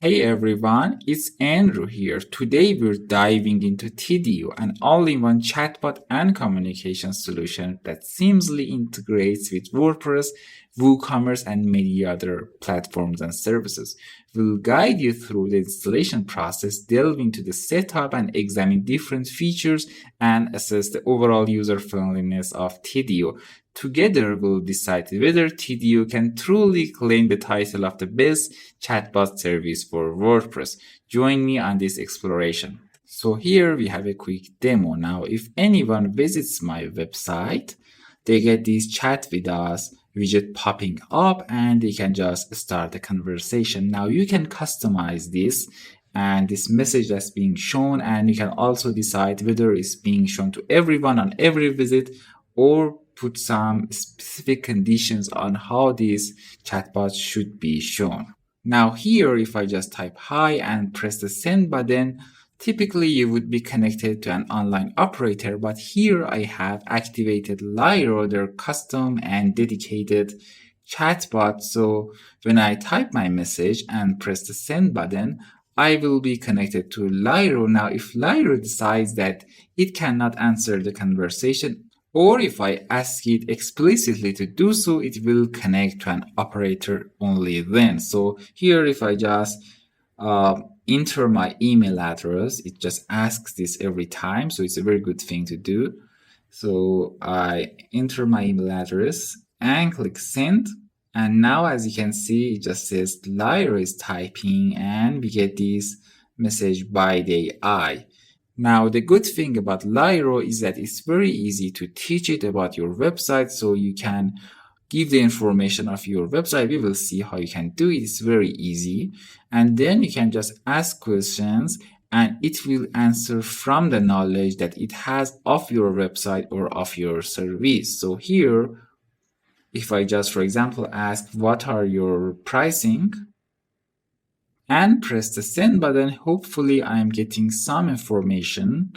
Hey everyone, it's Andrew here. Today we're diving into Tidio, an all-in-one chatbot and communication solution that seamlessly integrates with WordPress, WooCommerce, and many other platforms and services. We'll guide you through the installation process, delve into the setup, and examine different features and assess the overall user friendliness of Tidio. Together, we'll decide whether Tidio can truly claim the title of the best chatbot service for WordPress. Join me on this exploration. So here we have a quick demo. Now, if anyone visits my website, they get this chat with us widget popping up and they can just start a conversation. Now you can customize this and this message that's being shown, and you can also decide whether it's being shown to everyone on every visit or put some specific conditions on how this chatbot should be shown. Now here, if I just type hi and press the send button, typically you would be connected to an online operator, but here I have activated Lyro, their custom and dedicated chatbot. So when I type my message and press the send button, I will be connected to Lyro. Now, if Lyro decides that it cannot answer the conversation, or if I ask it explicitly to do so, it will connect to an operator only then. So here, if I just enter my email address, it just asks this every time. So it's a very good thing to do. So I enter my email address and click send. And now, as you can see, it just says Lyro is typing and we get this message by the AI. Now, the good thing about Lyro is that it's very easy to teach it about your website. So you can give the information of your website. We will see how you can do it. It's very easy. And then you can just ask questions and it will answer from the knowledge that it has of your website or of your service. So here, if I just, for example, ask, what are your pricing? And press the send button, hopefully I'm getting some information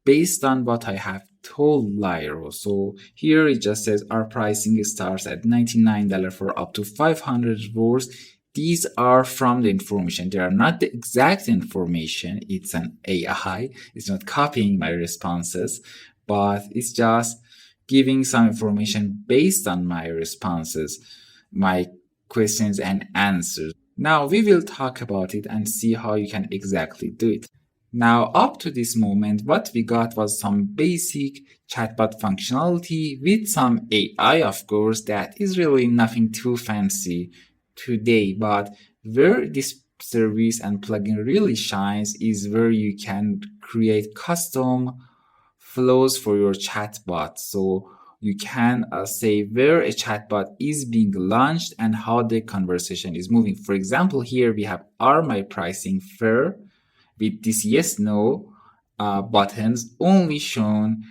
based on what I have told Lyro. So here it just says our pricing starts at $99 for up to 500 words. These are from the information. They are not the exact information. It's an AI. It's not copying my responses, but it's just giving some information based on my responses, my questions and answers. Now we will talk about it and see how you can exactly do it. Now, up to this moment, what we got was some basic chatbot functionality with some AI, of course, that is really nothing too fancy today. But where this service and plugin really shines is where you can create custom flows for your chatbot. So you can say where a chatbot is being launched and how the conversation is moving. For example, here we have are my pricing fair with this yes no buttons only shown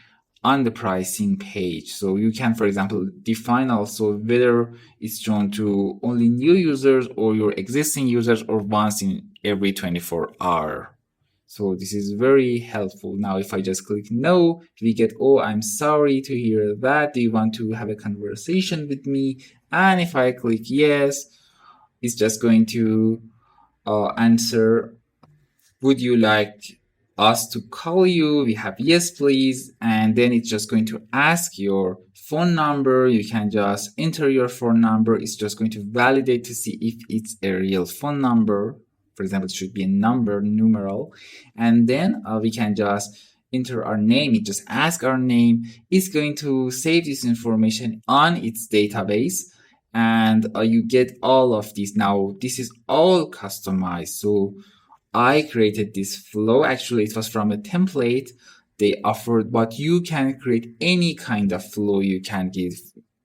on the pricing page. So you can, for example, define also whether it's shown to only new users or your existing users or once in every 24 hours. So this is very helpful. Now, if I just click no, we get, oh, I'm sorry to hear that. Do you want to have a conversation with me? And if I click yes, it's just going to answer, would you like us to call you? We have yes, please. And then it's just going to ask your phone number. You can just enter your phone number. It's just going to validate to see if it's a real phone number. For example, it should be a numeral. And then we can just enter our name. It just asks our name. It's going to save this information on its database. And you get all of this. Now, this is all customized. So I created this flow. Actually, it was from a template they offered, but you can create any kind of flow. You can give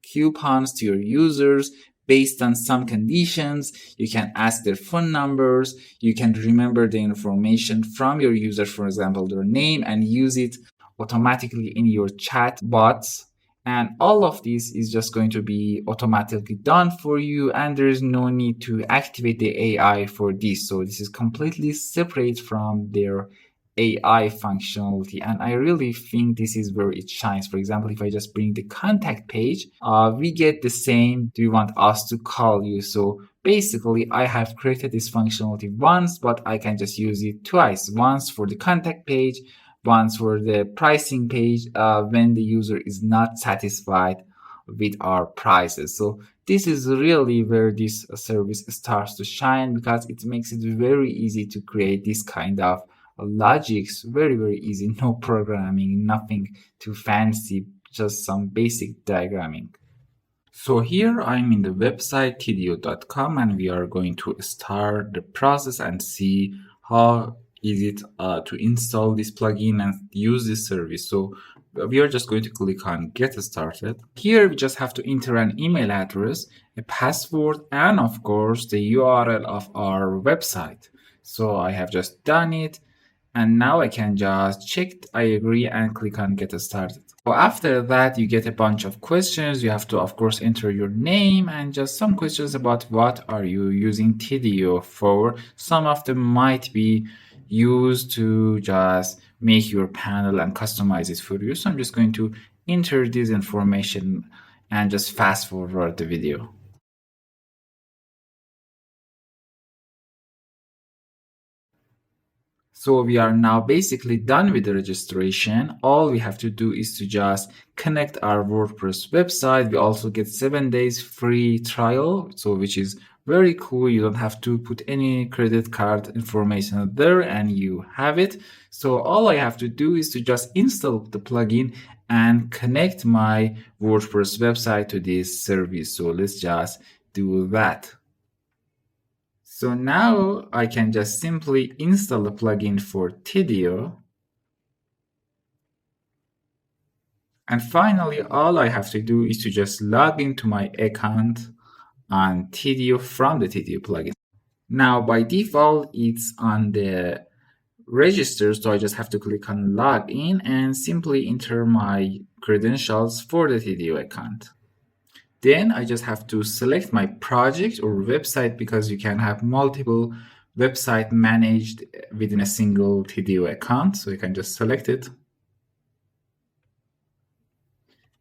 coupons to your users based on some conditions. You can ask their phone numbers. You can remember the information from your user, for example, their name, and use it automatically in your chat bots. And all of this is just going to be automatically done for you. And there is no need to activate the AI for this. So this is completely separate from their AI functionality. And I really think this is where it shines. For example, if I just bring the contact page, we get the same, do you want us to call you? So basically I have created this functionality once, but I can just use it twice. Once for the contact page, once for the pricing page when the user is not satisfied with our prices. So this is really where this service starts to shine, because it makes it very easy to create this kind of logics. Very, very easy. No programming, nothing too fancy, just some basic diagramming. So here I'm in the website tidio.com, and we are going to start the process and see how is it to install this plugin and use this service. So we are just going to click on get started. Here we just have to enter an email address, a password, and of course the URL of our website. So I have just done it, and now I can just check I agree and click on get started. So after that, you get a bunch of questions. You have to, of course, enter your name and just some questions about what are you using Tidio for. Some of them might be used to just make your panel and customize it for you. So I'm just going to enter this information and just fast forward the video. So we are now basically done with the registration. All we have to do is to just connect our WordPress website. We also get 7 days free trial, so which is very cool. You don't have to put any credit card information there and you have it. So all I have to do is to just install the plugin and connect my WordPress website to this service. So let's just do that. So now I can just simply install a plugin for Tidio. And finally, all I have to do is to just log into my account on Tidio from the Tidio plugin. Now, by default, it's on the register, so I just have to click on login and simply enter my credentials for the Tidio account. Then I just have to select my project or website, because you can have multiple websites managed within a single Tidio account. So you can just select it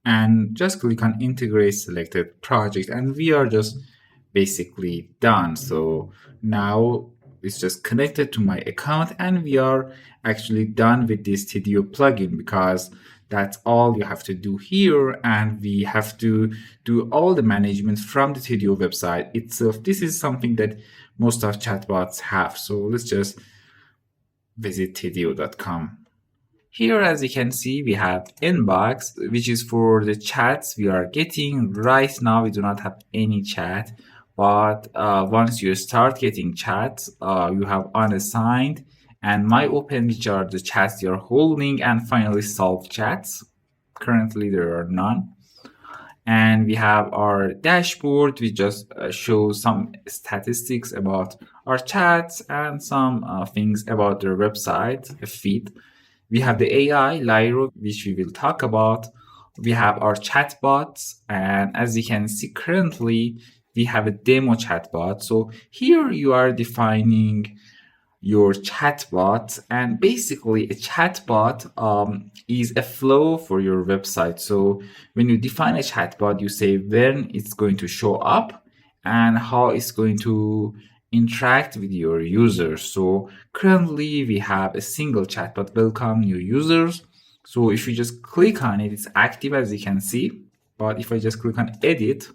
and just click on integrate selected project, and we are just basically done. So now it's just connected to my account and we are actually done with this Tidio plugin, because that's all you have to do here, and we have to do all the management from the Tidio website itself. This is something that most of chatbots have. So let's just visit tidio.com. Here, as you can see, we have inbox, which is for the chats we are getting. Right now, we do not have any chat, but once you start getting chats, you have unassigned and my open, which are the chats you're holding, and finally solve chats. Currently, there are none. And we have our dashboard, which just shows some statistics about our chats and some things about their website, a feed. We have the AI, Lyro, which we will talk about. We have our chatbots, and as you can see currently, we have a demo chatbot. So here you are defining your chatbot, and basically a chatbot is a flow for your website. So when you define a chatbot, you say when it's going to show up and how it's going to interact with your users. So currently we have a single chatbot, welcome new users. So if you just click on it, it's active, as you can see. But if I just click on edit,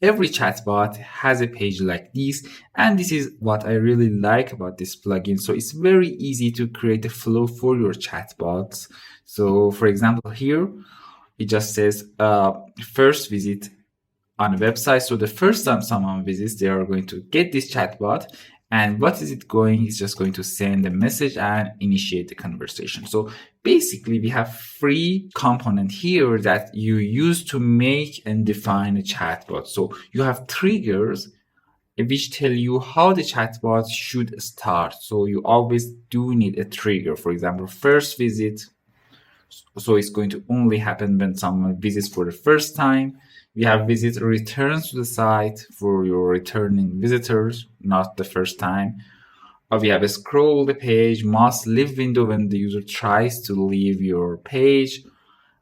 every chatbot has a page like this, and this is what I really like about this plugin. So it's very easy to create a flow for your chatbots. So for example, here it just says first visit on a website. So the first time someone visits, they are going to get this chatbot, and what is it going? It's just going to send a message and initiate the conversation. So basically we have free component here that you use to make and define a chatbot. So you have triggers which tell you how the chatbot should start. So you always do need a trigger. For example, first visit. So it's going to only happen when someone visits for the first time. We have visit returns to the site for your returning visitors, not the first time. We have a scroll the page, must leave window when the user tries to leave your page.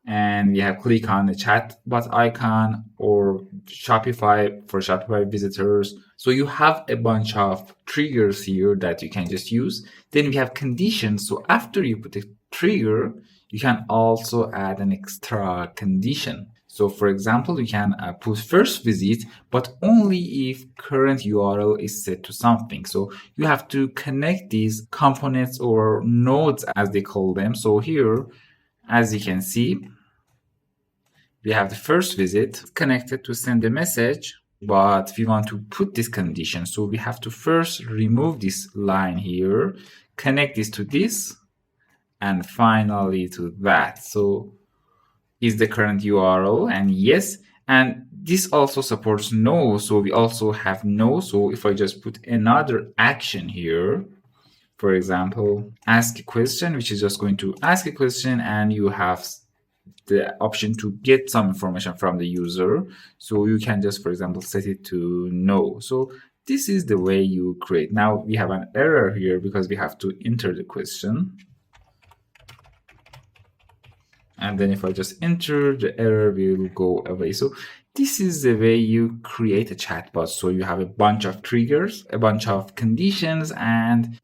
and we have click on the chatbot icon or Shopify for Shopify visitors. So you have a bunch of triggers here that you can just use. Then we have conditions. So after you put a trigger, you can also add an extra condition. So for example, you can put first visit, but only if current URL is set to something. So you have to connect these components or nodes as they call them. So here, as you can see, we have the first visit connected to send a message, but we want to put this condition. So we have to first remove this line here, connect this to this, and finally to that. So is the current URL, and yes, and this also supports no. So we also have no. So if I just put another action here, for example, ask a question, which is just going to ask a question, and you have the option to get some information from the user. So you can just, for example, set it to no. So this is the way you create. Now we have an error here because we have to enter the question. And then if I just enter, the error will go away. So this is the way you create a chatbot. So you have a bunch of triggers, a bunch of conditions, and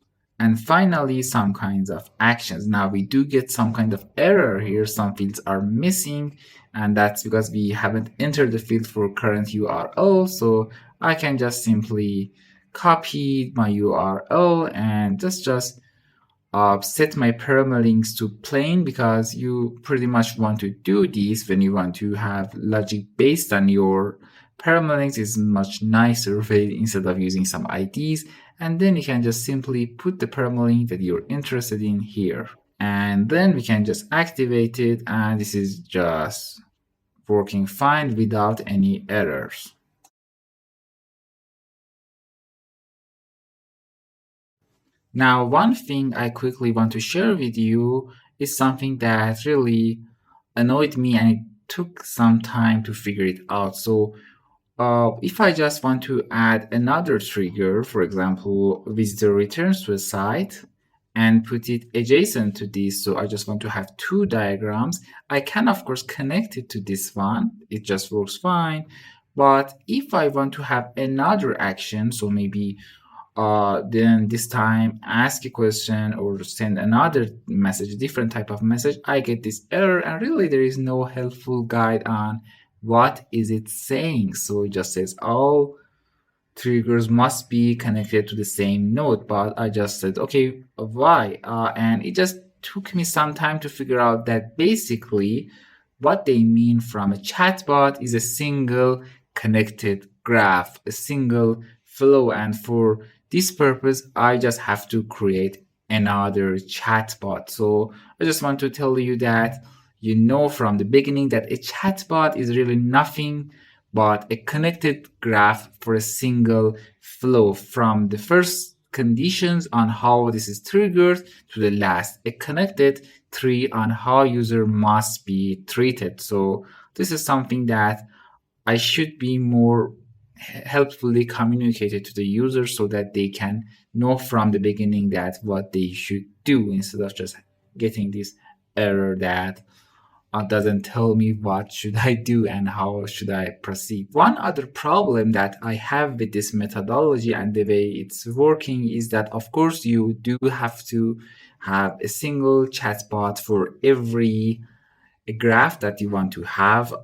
finally some kinds of actions. Now we do get some kind of error here. Some fields are missing, and that's because we haven't entered the field for current URL. So I can just simply copy my URL and just set my permalinks to plain, because you pretty much want to do this when you want to have logic based on your permalinks. Is much nicer way instead of using some IDs. And then you can just simply put the permalink that you're interested in here. And then we can just activate it, and this is just working fine without any errors. Now, one thing I quickly want to share with you is something that really annoyed me, and it took some time to figure it out. So if I just want to add another trigger, for example, visitor returns to a site, and put it adjacent to this, so I just want to have two diagrams, I can of course connect it to this one. It just works fine. But if I want to have another action, so maybe then this time ask a question or send another message, different type of message, I get this error, and really there is no helpful guide on what is it saying. So it just says all triggers must be connected to the same node, but I just said, okay, why? And it just took me some time to figure out that basically what they mean from a chatbot is a single connected graph, a single flow. And for this purpose, I just have to create another chatbot. So I just want to tell you that you know from the beginning that a chatbot is really nothing but a connected graph for a single flow from the first conditions on how this is triggered to the last, a connected tree on how user must be treated. So this is something that I should be more helpfully communicated to the user so that they can know from the beginning that what they should do, instead of just getting this error that doesn't tell me what should I do and how should I proceed. One other problem that I have with this methodology and the way it's working is that, of course, you do have to have a single chatbot for every graph that you want to have,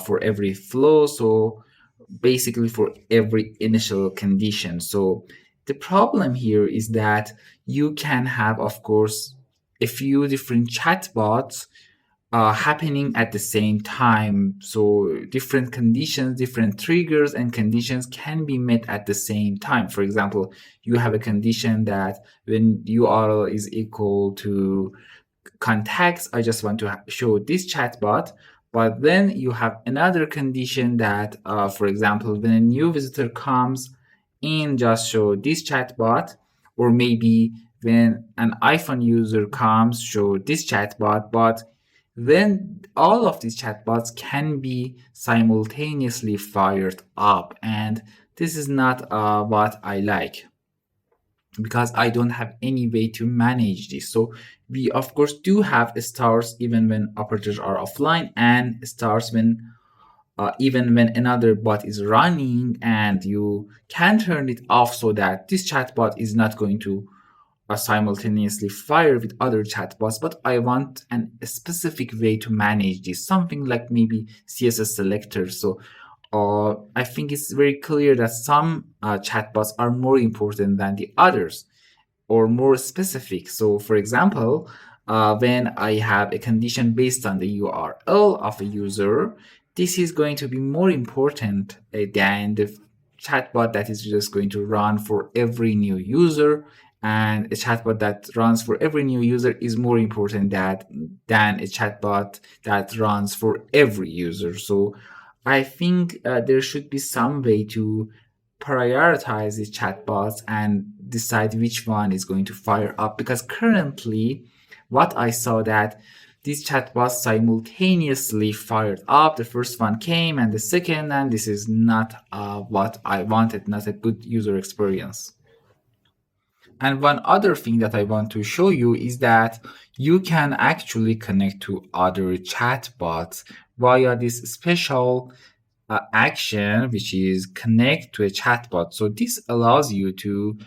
for every flow. So basically for every initial condition. So the problem here is that you can have, of course, a few different chatbots happening at the same time. So different conditions, different triggers and conditions can be met at the same time. For example, you have a condition that when URL is equal to contacts, I just want to show this chatbot. But then you have another condition that, for example, when a new visitor comes in, just show this chatbot, or maybe when an iPhone user comes, show this chatbot. But then all of these chatbots can be simultaneously fired up, and this is not what I like. because I don't have any way to manage this. So we of course do have stars even when operators are offline, and stars when even when another bot is running, and you can turn it off so that this chatbot is not going to simultaneously fire with other chatbots. But I want a specific way to manage this, something like maybe CSS selector. So I think it's very clear that some chatbots are more important than the others, or more specific. So, for example, when I have a condition based on the URL of a user, this is going to be more important than the chatbot that is just going to run for every new user. And a chatbot that runs for every new user is more important than a chatbot that runs for every user. So I think there should be some way to prioritize these chatbots and decide which one is going to fire up, because currently what I saw that these chatbots simultaneously fired up. The first one came and the second, and this is not what I wanted, not a good user experience. And one other thing that I want to show you is that you can actually connect to other chatbots via this special action, which is connect to a chatbot. So this allows you to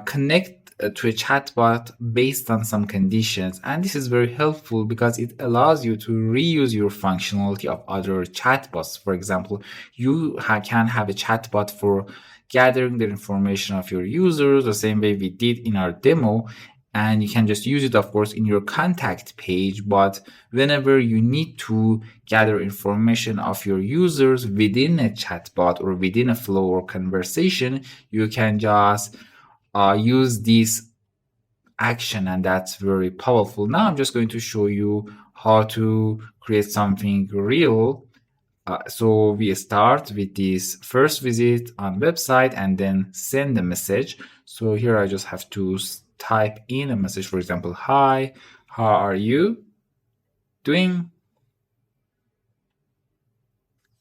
connect to a chatbot based on some conditions. And this is very helpful because it allows you to reuse your functionality of other chatbots. For example, you can have a chatbot for gathering the information of your users, the same way we did in our demo. And you can just use it, of course, in your contact page. But whenever you need to gather information of your users within a chatbot or within a flow or conversation, you can just use this action, and that's very powerful. Now I'm just going to show you how to create something real. So we start with this first visit on website and then send a message. So here I just have to type in a message, for example, hi, how are you doing?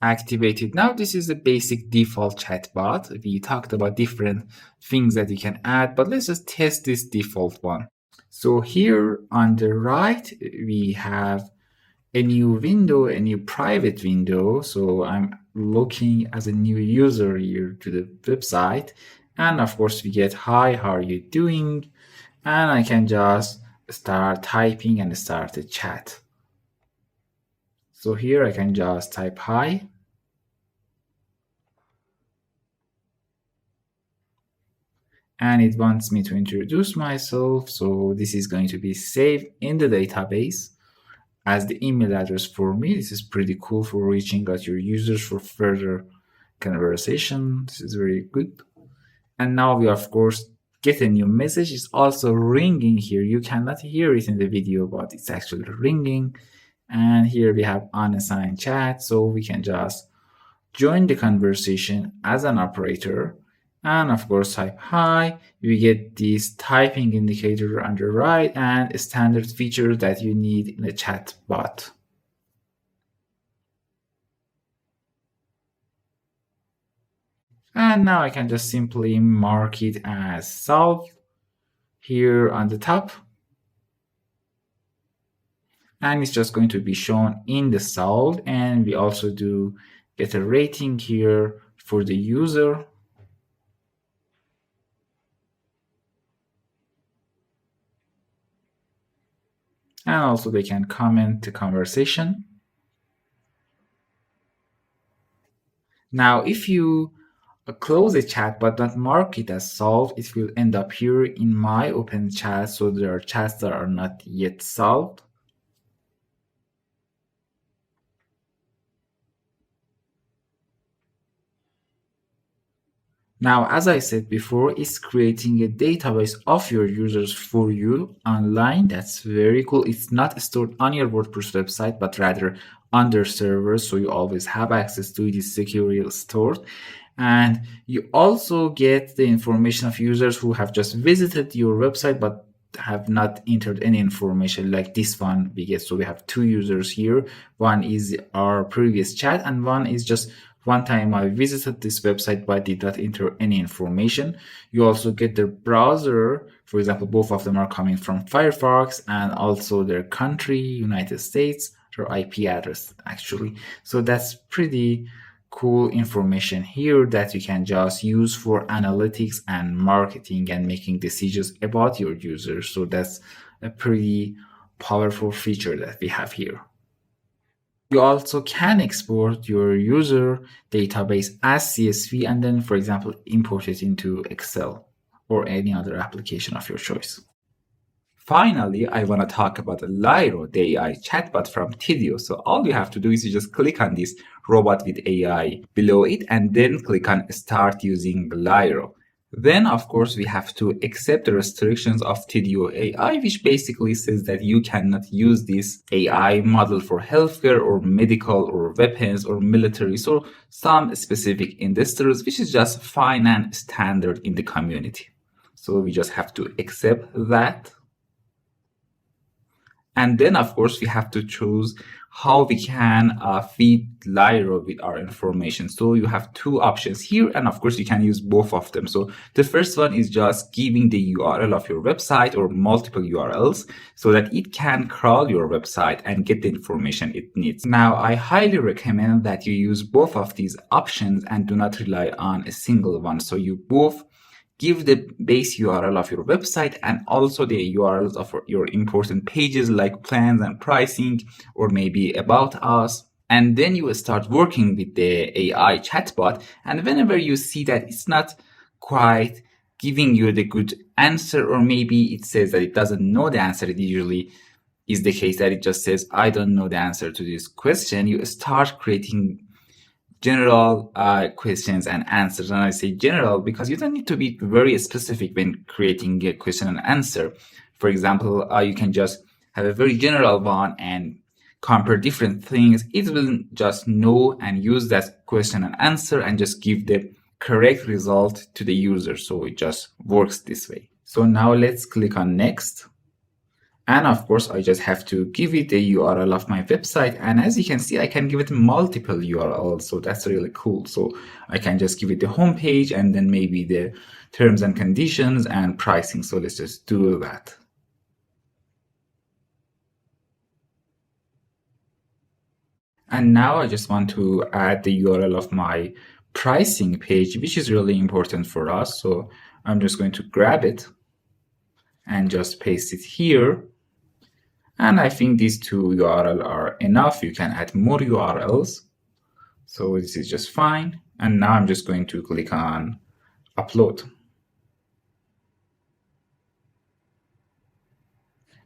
Activated. Now this is a basic default chatbot. We talked about different things that you can add, but let's just test this default one. So here on the right, we have a new window, a new private window. So I'm looking as a new user here to the website. And of course we get, hi, how are you doing? And I can just start typing and start a chat. So here I can just type hi. And it wants me to introduce myself. So this is going to be saved in the database as the email address for me. This is pretty cool for reaching out your users for further conversation. This is very good. And now we, of course, get a new message. It's also ringing here. You cannot hear it in the video, but it's actually ringing. And here we have unassigned chat. So we can just join the conversation as an operator. And of course, type hi. We get this typing indicator on the right and a standard feature that you need in a chat bot. And now I can just simply mark it as solved here on the top. And it's just going to be shown in the solved. And we also do get a rating here for the user. And also they can comment the conversation. Now, if you close a chat but not mark it as solved, it will end up here in my open chat. So there are chats that are not yet solved. Now, as I said before, it's creating a database of your users for you online. That's very cool. It's not stored on your WordPress website, but rather on their servers. So you always have access to it. It's securely stored. And you also get the information of users who have just visited your website, but have not entered any information like this one we get. So we have two users here. One is our previous chat and one is just One time I visited this website but did not enter any information. You also get their browser. For example, both of them are coming from Firefox, and also their country, United States, their IP address actually. So that's pretty cool information here that you can just use for analytics and marketing and making decisions about your users. So that's a pretty powerful feature that we have here. You also can export your user database as CSV and then, for example, import it into Excel or any other application of your choice. Finally, I want to talk about Lyro, the AI chatbot from Tidio. So all you have to do is you just click on this robot with AI below it and then click on start using Lyro. Then, of course, we have to accept the restrictions of Tidio AI, which basically says that you cannot use this AI model for healthcare or medical or weapons or military, so some specific industries, which is just fine and standard in the community. So we just have to accept that. And then, of course, we have to choose how we can feed Lyro with our information. So you have two options here, and of course, you can use both of them. So the first one is just giving the URL of your website or multiple URLs so that it can crawl your website and get the information it needs. Now, I highly recommend that you use both of these options and do not rely on a single one. So you both give the base URL of your website and also the URLs of your important pages like plans and pricing or maybe about us. And then you start working with the AI chatbot. And whenever you see that it's not quite giving you the good answer, or maybe it says that it doesn't know the answer, it usually is the case that it just says, I don't know the answer to this question, you start creating general questions and answers. And I say general because you don't need to be very specific when creating a question and answer. For example, you can just have a very general one and compare different things. It will just know and use that question and answer and just give the correct result to the user. So it just works this way. So now let's click on next. And of course, I just have to give it the URL of my website. And as you can see, I can give it multiple URLs. So that's really cool. So I can just give it the homepage and then maybe the terms and conditions and pricing. So let's just do that. And now I just want to add the URL of my pricing page, which is really important for us. So I'm just going to grab it and just paste it here. And I think these two URLs are enough. You can add more URLs. So this is just fine. And now I'm just going to click on upload.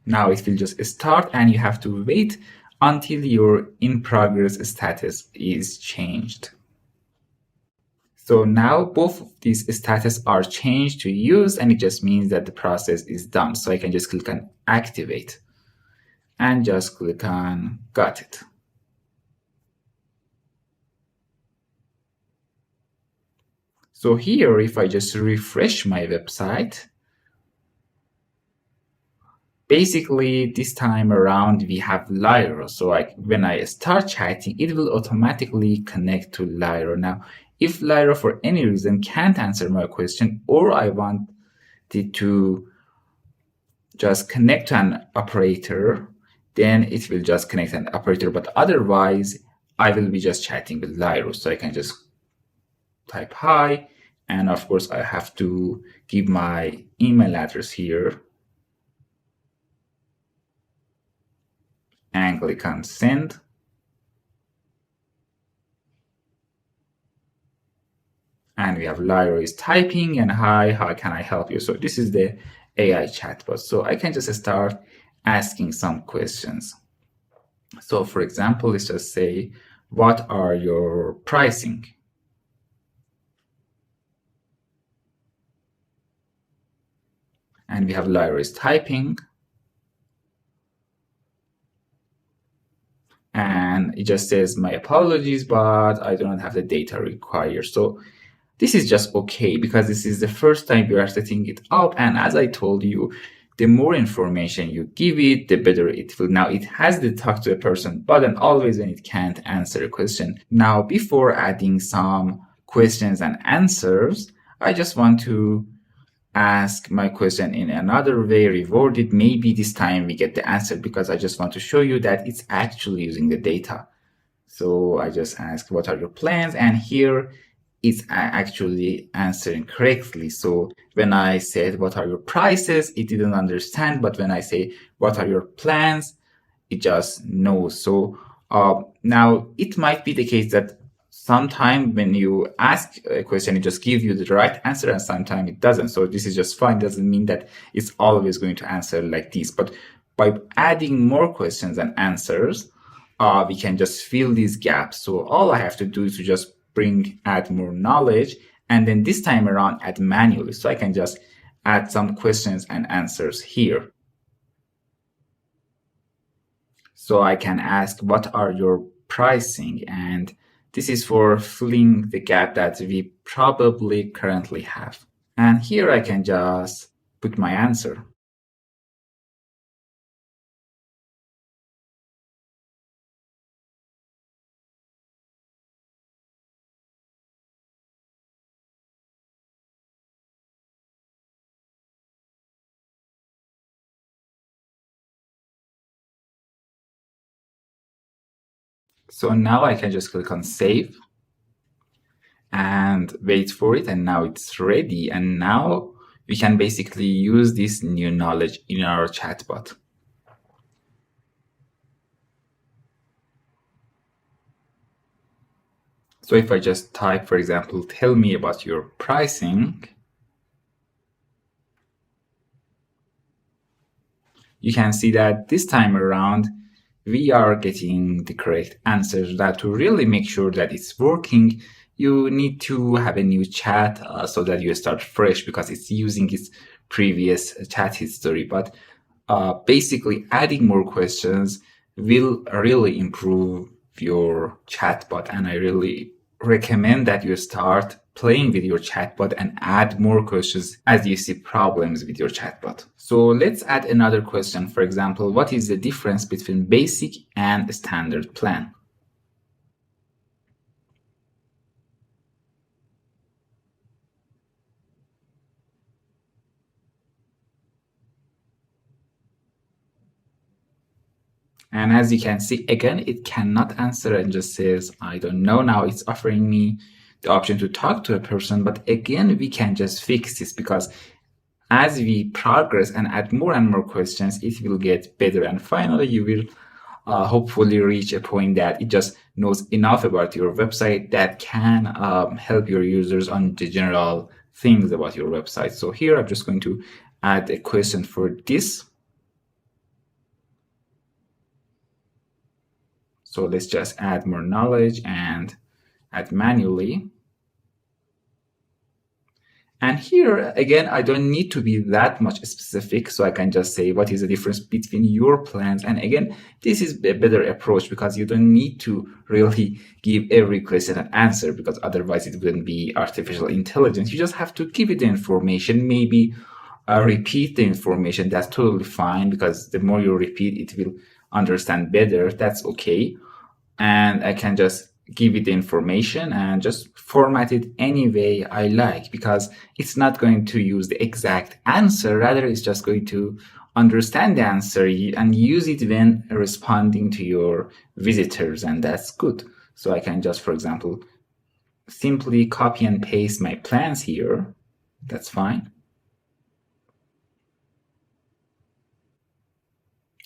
Now it will just start and you have to wait until your in progress status is changed. So now both of these status are changed to use, and it just means that the process is done. So I can just click on activate and just click on got it. So here, if I just refresh my website, basically this time around we have Lyro. So when I start chatting, it will automatically connect to Lyro. Now, if Lyro for any reason can't answer my question, or I want it to just connect to an operator, then it will just connect an operator. But otherwise, I will be just chatting with Lyro. So I can just type hi. And of course, I have to give my email address here. And click on send. And we have Lyro is typing and hi, how can I help you? So this is the AI chatbot. So I can just start asking some questions. So for example, let's just say, what are your pricing? And we have Lyro is typing. And it just says, my apologies, but I do not have the data required. So this is just okay because this is the first time we are setting it up. And as I told you, the more information you give it, the better it will. Now it has the talk to a person button always when it can't answer a question. Now, before adding some questions and answers, I just want to ask my question in another way, reword it. Maybe this time we get the answer because I just want to show you that it's actually using the data. So I just ask, what are your plans? And here it's actually answering correctly. So when I said, what are your prices? It didn't understand. But when I say, what are your plans? It just knows. So now it might be the case that sometime when you ask a question, it just gives you the right answer and sometimes it doesn't. So this is just fine. It doesn't mean that it's always going to answer like this. But by adding more questions and answers, we can just fill these gaps. So all I have to do is to just add more knowledge, and then this time around add manually. So I can just add some questions and answers here. So I can ask, what are your pricing? And this is for filling the gap that we probably currently have. And here I can just put my answer. So now I can just click on save and wait for it. And now it's ready. And now we can basically use this new knowledge in our chatbot. So if I just type, for example, tell me about your pricing, you can see that this time around, we are getting the correct answers. That to really make sure that it's working, you need to have a new chat so that you start fresh because it's using its previous chat history. But basically adding more questions will really improve your chatbot. And I really recommend that you start playing with your chatbot and add more questions as you see problems with your chatbot. So let's add another question. For example, what is the difference between basic and standard plan? And as you can see, again, it cannot answer and just says, I don't know. Now it's offering me the option to talk to a person. But again, we can just fix this because as we progress and add more and more questions, it will get better. And finally, you will hopefully reach a point that it just knows enough about your website that can help your users on the general things about your website. So here, I'm just going to add a question for this. So let's just add more knowledge and add manually. And here, again, I don't need to be that much specific. So I can just say, what is the difference between your plans? And again, this is a better approach because you don't need to really give every question an answer because otherwise it wouldn't be artificial intelligence. You just have to give it the information, maybe repeat the information. That's totally fine because the more you repeat, it will understand better. That's okay. And I can just give it the information and just format it any way I like because it's not going to use the exact answer. Rather, it's just going to understand the answer and use it when responding to your visitors. And that's good. So I can just, for example, simply copy and paste my plans here. That's fine.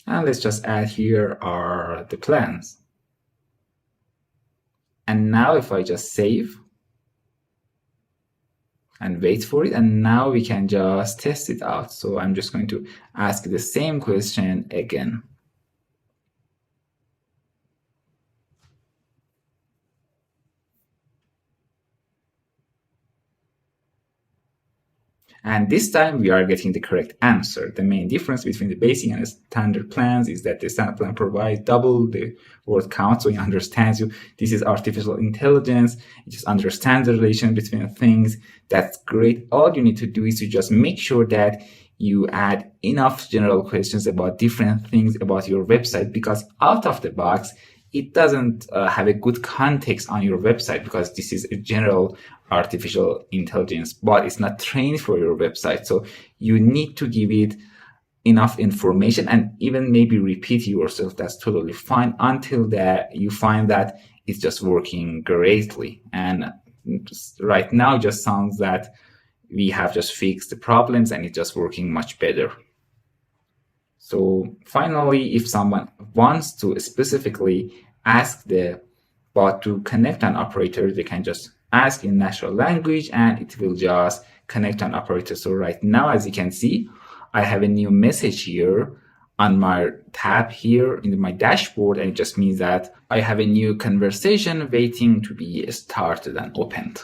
And let's just add here are the plans. And now if I just save and wait for it, and now we can just test it out. So I'm just going to ask the same question again. And this time we are getting the correct answer. The main difference between the basic and the standard plans is that the standard plan provides double the word count, so it understands you. This is artificial intelligence. It just understands the relation between things. That's great. All you need to do is to just make sure that you add enough general questions about different things about your website, because out of the box, it doesn't have a good context on your website, because this is a general artificial intelligence, but it's not trained for your website. So you need to give it enough information and even maybe repeat yourself. That's totally fine until that you find that it's just working greatly. And right now, it just sounds that we have just fixed the problems and it's just working much better. So finally, if someone wants to specifically ask the bot to connect an operator, they can just ask in natural language and it will just connect an operator. So right now, as you can see, I have a new message here on my tab here in my dashboard, and it just means that I have a new conversation waiting to be started and opened.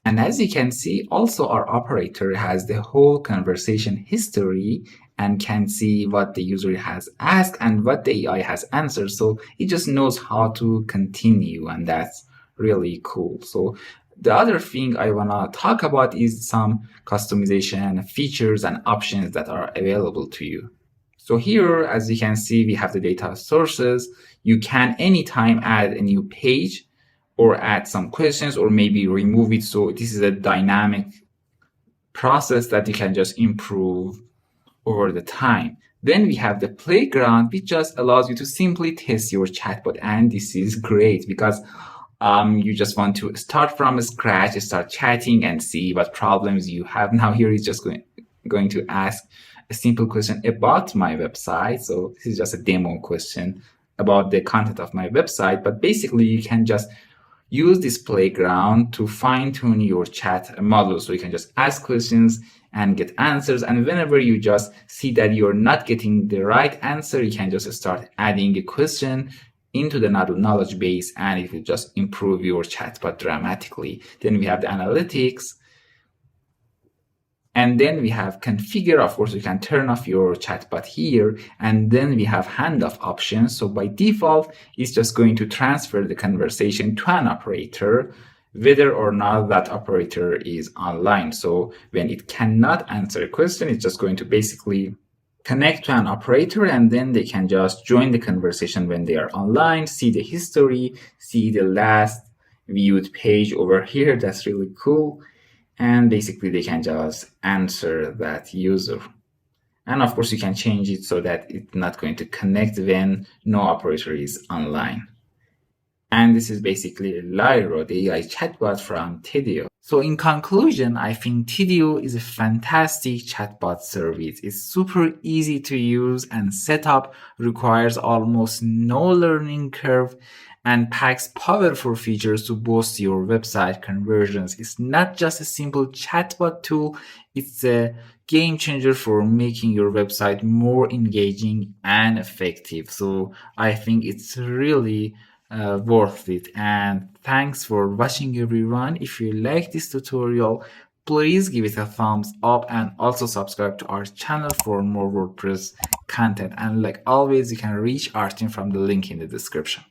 And as you can see, also our operator has the whole conversation history and can see what the user has asked and what the AI has answered. So it just knows how to continue, and that's really cool. So the other thing I want to talk about is some customization features and options that are available to you. So here, as you can see, we have the data sources. You can anytime add a new page or add some questions or maybe remove it. So this is a dynamic process that you can just improve over the time. Then we have the playground, which just allows you to simply test your chatbot. And this is great because you just want to start from scratch, start chatting and see what problems you have. Now here is just going to ask a simple question about my website. So this is just a demo question about the content of my website, but basically you can just use this playground to fine-tune your chat model. So you can just ask questions and get answers. And whenever you just see that you're not getting the right answer, you can just start adding a question into the knowledge base, and it will just improve your chatbot dramatically. Then we have the analytics. And then we have configure. Of course, you can turn off your chatbot here. And then we have handoff options. So by default, it's just going to transfer the conversation to an operator, whether or not that operator is online. So when it cannot answer a question, it's just going to basically connect to an operator, and then they can just join the conversation when they are online, see the history, see the last viewed page over here. That's really cool. And basically they can just answer that user. And of course you can change it so that it's not going to connect when no operator is online. And this is basically Lyro, the AI chatbot from Tidio. So in conclusion, I think Tidio is a fantastic chatbot service. It's super easy to use and set up, requires almost no learning curve, and packs powerful features to boost your website conversions. It's not just a simple chatbot tool, it's a game changer for making your website more engaging and effective. So I think it's really worth it. And thanks for watching, everyone. If you like this tutorial, please give it a thumbs up and also subscribe to our channel for more WordPress content. And like always, you can reach our team from the link in the description.